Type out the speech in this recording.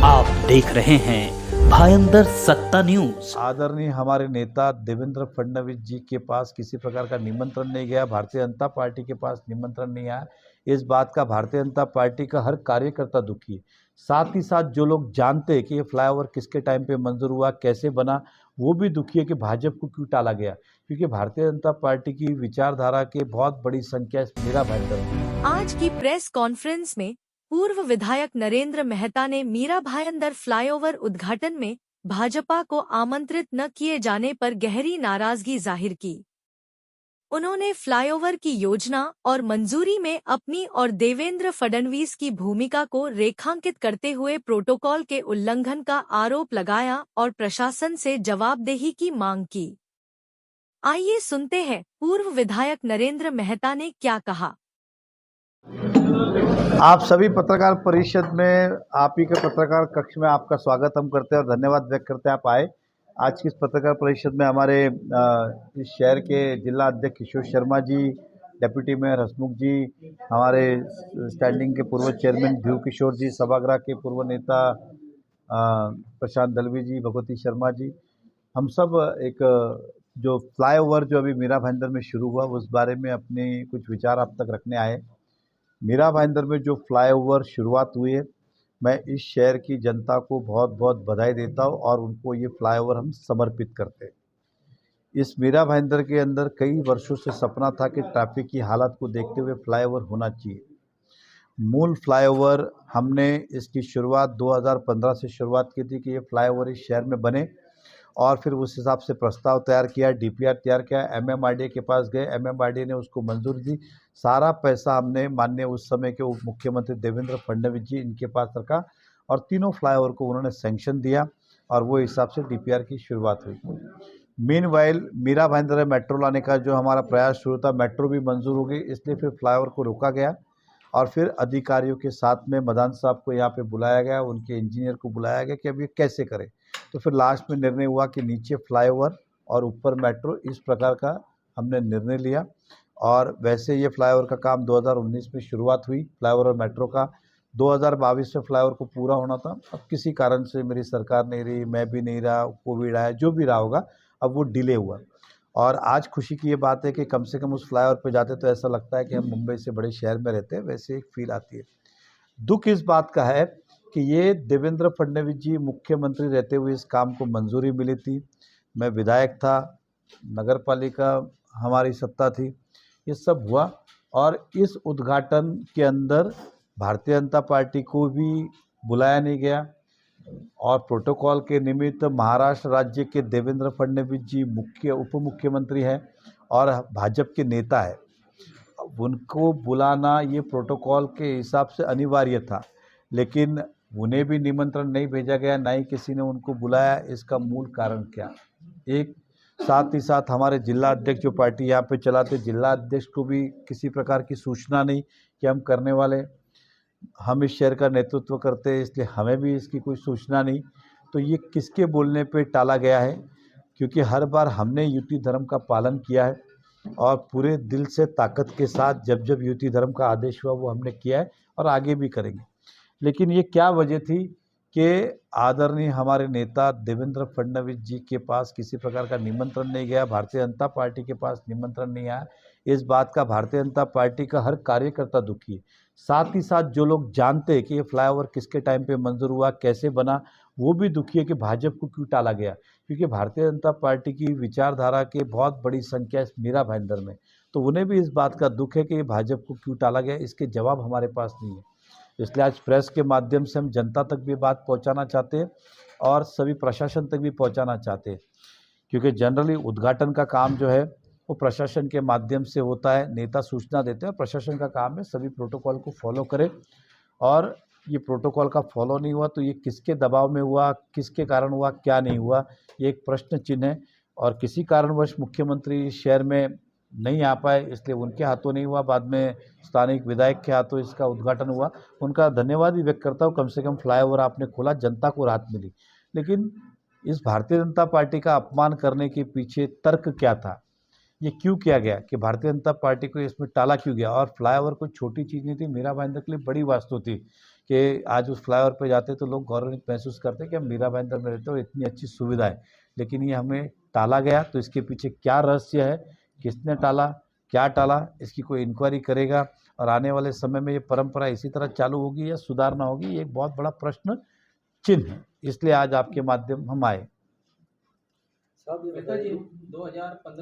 आप देख रहे हैं भायंदर सत्ता न्यूज। आदरणीय हमारे नेता देवेंद्र फडणवीस जी के पास किसी प्रकार का निमंत्रण नहीं गया, भारतीय जनता पार्टी के पास निमंत्रण नहीं आया। इस बात का भारतीय जनता पार्टी का हर कार्यकर्ता दुखी है। साथ ही साथ जो लोग जानते हैं कि ये फ्लाईओवर किसके टाइम पे मंजूर हुआ, कैसे बना, वो भी दुखी है कि भाजपा को क्यों टाला गया, क्योंकि भारतीय जनता पार्टी की विचारधारा के बहुत बड़ी संख्या इस मीरा भाईंदर में। आज की प्रेस कॉन्फ्रेंस में पूर्व विधायक नरेंद्र मेहता ने मीरा भायंदर फ्लाईओवर उद्घाटन में भाजपा को आमंत्रित न किए जाने पर गहरी नाराजगी जाहिर की। उन्होंने फ्लाईओवर की योजना और मंजूरी में अपनी और देवेंद्र फडणवीस की भूमिका को रेखांकित करते हुए प्रोटोकॉल के उल्लंघन का आरोप लगाया और प्रशासन से जवाबदेही की मांग की। आइए सुनते हैं पूर्व विधायक नरेंद्र मेहता ने क्या कहा। आप सभी पत्रकार परिषद में, आप ही के पत्रकार कक्ष में आपका स्वागत हम करते हैं और धन्यवाद व्यक्त करते हैं आप आए। आज की इस पत्रकार परिषद में हमारे इस शहर के जिला अध्यक्ष किशोर शर्मा जी, डिप्टी मेयर हसमुख जी, हमारे स्टैंडिंग के पूर्व चेयरमैन ध्रुव किशोर जी, सभागृह के पूर्व नेता प्रशांत दलवी जी, भगवती शर्मा जी, हम सब एक जो फ्लाईओवर जो अभी मीरा भाईंदर में शुरू हुआ उस बारे में अपने कुछ विचार आप तक रखने आए। मीरा भाईंदर में जो फ्लाईओवर शुरुआत हुई है, मैं इस शहर की जनता को बहुत बहुत बधाई देता हूँ और उनको ये फ्लाईओवर हम समर्पित करते हैं। इस मीरा भाईंदर के अंदर कई वर्षों से सपना था कि ट्रैफिक की हालत को देखते हुए फ्लाईओवर होना चाहिए। मूल फ्लाईओवर हमने इसकी शुरुआत 2015 से शुरुआत की थी कि ये फ्लाईओवर इस शहर में बने और फिर उस हिसाब से प्रस्ताव तैयार किया, डीपीआर तैयार किया, एमएमआरडीए के पास गए, एमएमआरडीए ने उसको मंजूरी दी। सारा पैसा हमने माननीय उस समय के उप मुख्यमंत्री देवेंद्र फडणवीस जी इनके पास रखा और तीनों फ्लाईओवर को उन्होंने सैंक्शन दिया और वो हिसाब से डीपीआर की शुरुआत हुई। मीनवाइल मीरा भाईंदर मेट्रो लाने का जो हमारा प्रयास शुरू था, मेट्रो भी मंजूर हो गई, इसलिए फिर फ्लाईओवर को रोका गया और फिर अधिकारियों के साथ में मदान साहब को यहाँ पे बुलाया गया, उनके इंजीनियर को बुलाया गया कि अब ये कैसे करें। तो फिर लास्ट में निर्णय हुआ कि नीचे फ्लाईओवर और ऊपर मेट्रो, इस प्रकार का हमने निर्णय लिया और वैसे ये फ्लाईओवर का काम 2019 में शुरुआत हुई। फ्लाईओवर और मेट्रो का 2022 में फ्लाईओवर को पूरा होना था। अब किसी कारण से मेरी सरकार नहीं रही, मैं भी नहीं रहा, कोविड आया, जो भी रहा होगा, अब वो डिले हुआ। और आज खुशी की ये बात है कि कम से कम उस फ्लाईओवर पे जाते तो ऐसा लगता है कि हम मुंबई से बड़े शहर में रहते हैं, वैसे एक फील आती है। दुख इस बात का है कि ये देवेंद्र फडणवीस जी मुख्यमंत्री रहते हुए इस काम को मंजूरी मिली थी। मैं विधायक था, नगर पालिका हमारी सत्ता थी, ये सब हुआ और इस उद्घाटन के अंदर भारतीय जनता पार्टी को भी बुलाया नहीं गया और प्रोटोकॉल के निमित्त महाराष्ट्र राज्य के देवेंद्र फडणवीस जी मुख्य उप मुख्यमंत्री हैं और भाजपा के नेता है, उनको बुलाना ये प्रोटोकॉल के हिसाब से अनिवार्य था, लेकिन उन्हें भी निमंत्रण नहीं भेजा गया, ना ही किसी ने उनको बुलाया। इसका मूल कारण क्या? एक साथ ही साथ हमारे जिला अध्यक्ष जो पार्टी यहाँ पे चलाते, जिला अध्यक्ष को भी किसी प्रकार की सूचना नहीं कि हम करने वाले, हम इस शहर का नेतृत्व करते हैं इसलिए हमें भी इसकी कोई सूचना नहीं। तो ये किसके बोलने पे टाला गया है? क्योंकि हर बार हमने युति धर्म का पालन किया है और पूरे दिल से ताकत के साथ जब जब युति धर्म का आदेश हुआ वो हमने किया है और आगे भी करेंगे। लेकिन ये क्या वजह थी कि आदरणीय हमारे नेता देवेंद्र फडणवीस जी के पास किसी प्रकार का निमंत्रण नहीं गया, भारतीय जनता पार्टी के पास निमंत्रण नहीं आया। इस बात का भारतीय जनता पार्टी का हर कार्यकर्ता दुखी है। साथ ही साथ जो लोग जानते हैं कि ये फ्लाईओवर किसके टाइम पे मंजूर हुआ, कैसे बना, वो भी दुखी है कि भाजपा को क्यों टाला गया, क्योंकि भारतीय जनता पार्टी की विचारधारा के बहुत बड़ी संख्या इस मीरा भाईंदर में। तो उन्हें भी इस बात का दुख है कि भाजपा को क्यों टाला गया, इसके जवाब हमारे पास नहीं है। इसलिए आज प्रेस के माध्यम से हम जनता तक भी बात पहुंचाना चाहते हैं और सभी प्रशासन तक भी पहुंचाना चाहते हैं, क्योंकि जनरली उद्घाटन का काम जो है वो प्रशासन के माध्यम से होता है, नेता सूचना देते हैं, प्रशासन का काम है सभी प्रोटोकॉल को फॉलो करे और ये प्रोटोकॉल का फॉलो नहीं हुआ तो ये किसके दबाव में हुआ, किसके कारण हुआ, क्या नहीं हुआ, ये एक प्रश्न चिन्ह है। और किसी कारणवश मुख्यमंत्री शहर में नहीं आ पाए इसलिए उनके हाथों नहीं हुआ, बाद में स्थानिक विधायक के हाथों इसका उद्घाटन हुआ। उनका धन्यवाद भी व्यक्त करता हूँ, कम से कम फ्लाईओवर आपने खोला, जनता को राहत मिली। लेकिन इस भारतीय जनता पार्टी का अपमान करने के पीछे तर्क क्या था, ये क्यों किया गया कि भारतीय जनता पार्टी को इसमें टाला क्यों गया? और फ्लाईओवर कोई छोटी चीज़ नहीं थी, मीरा भाईंदर के लिए बड़ी वास्तु थी, कि आज उस फ्लाईओवर पे जाते तो लोग गौरवान्वित महसूस करते कि हम मीरा भाईंदर में रहते और इतनी अच्छी सुविधा है, लेकिन ये हमें टाला गया। तो इसके पीछे क्या रहस्य है, किसने टाला, क्या टाला, इसकी कोई इंक्वायरी करेगा और आने वाले समय में ये परंपरा इसी तरह चालू होगी या सुधारना होगी, ये एक बहुत बड़ा प्रश्न चिन्ह है। इसलिए आज आपके माध्यम हम आए। साहब ये बताइए 2015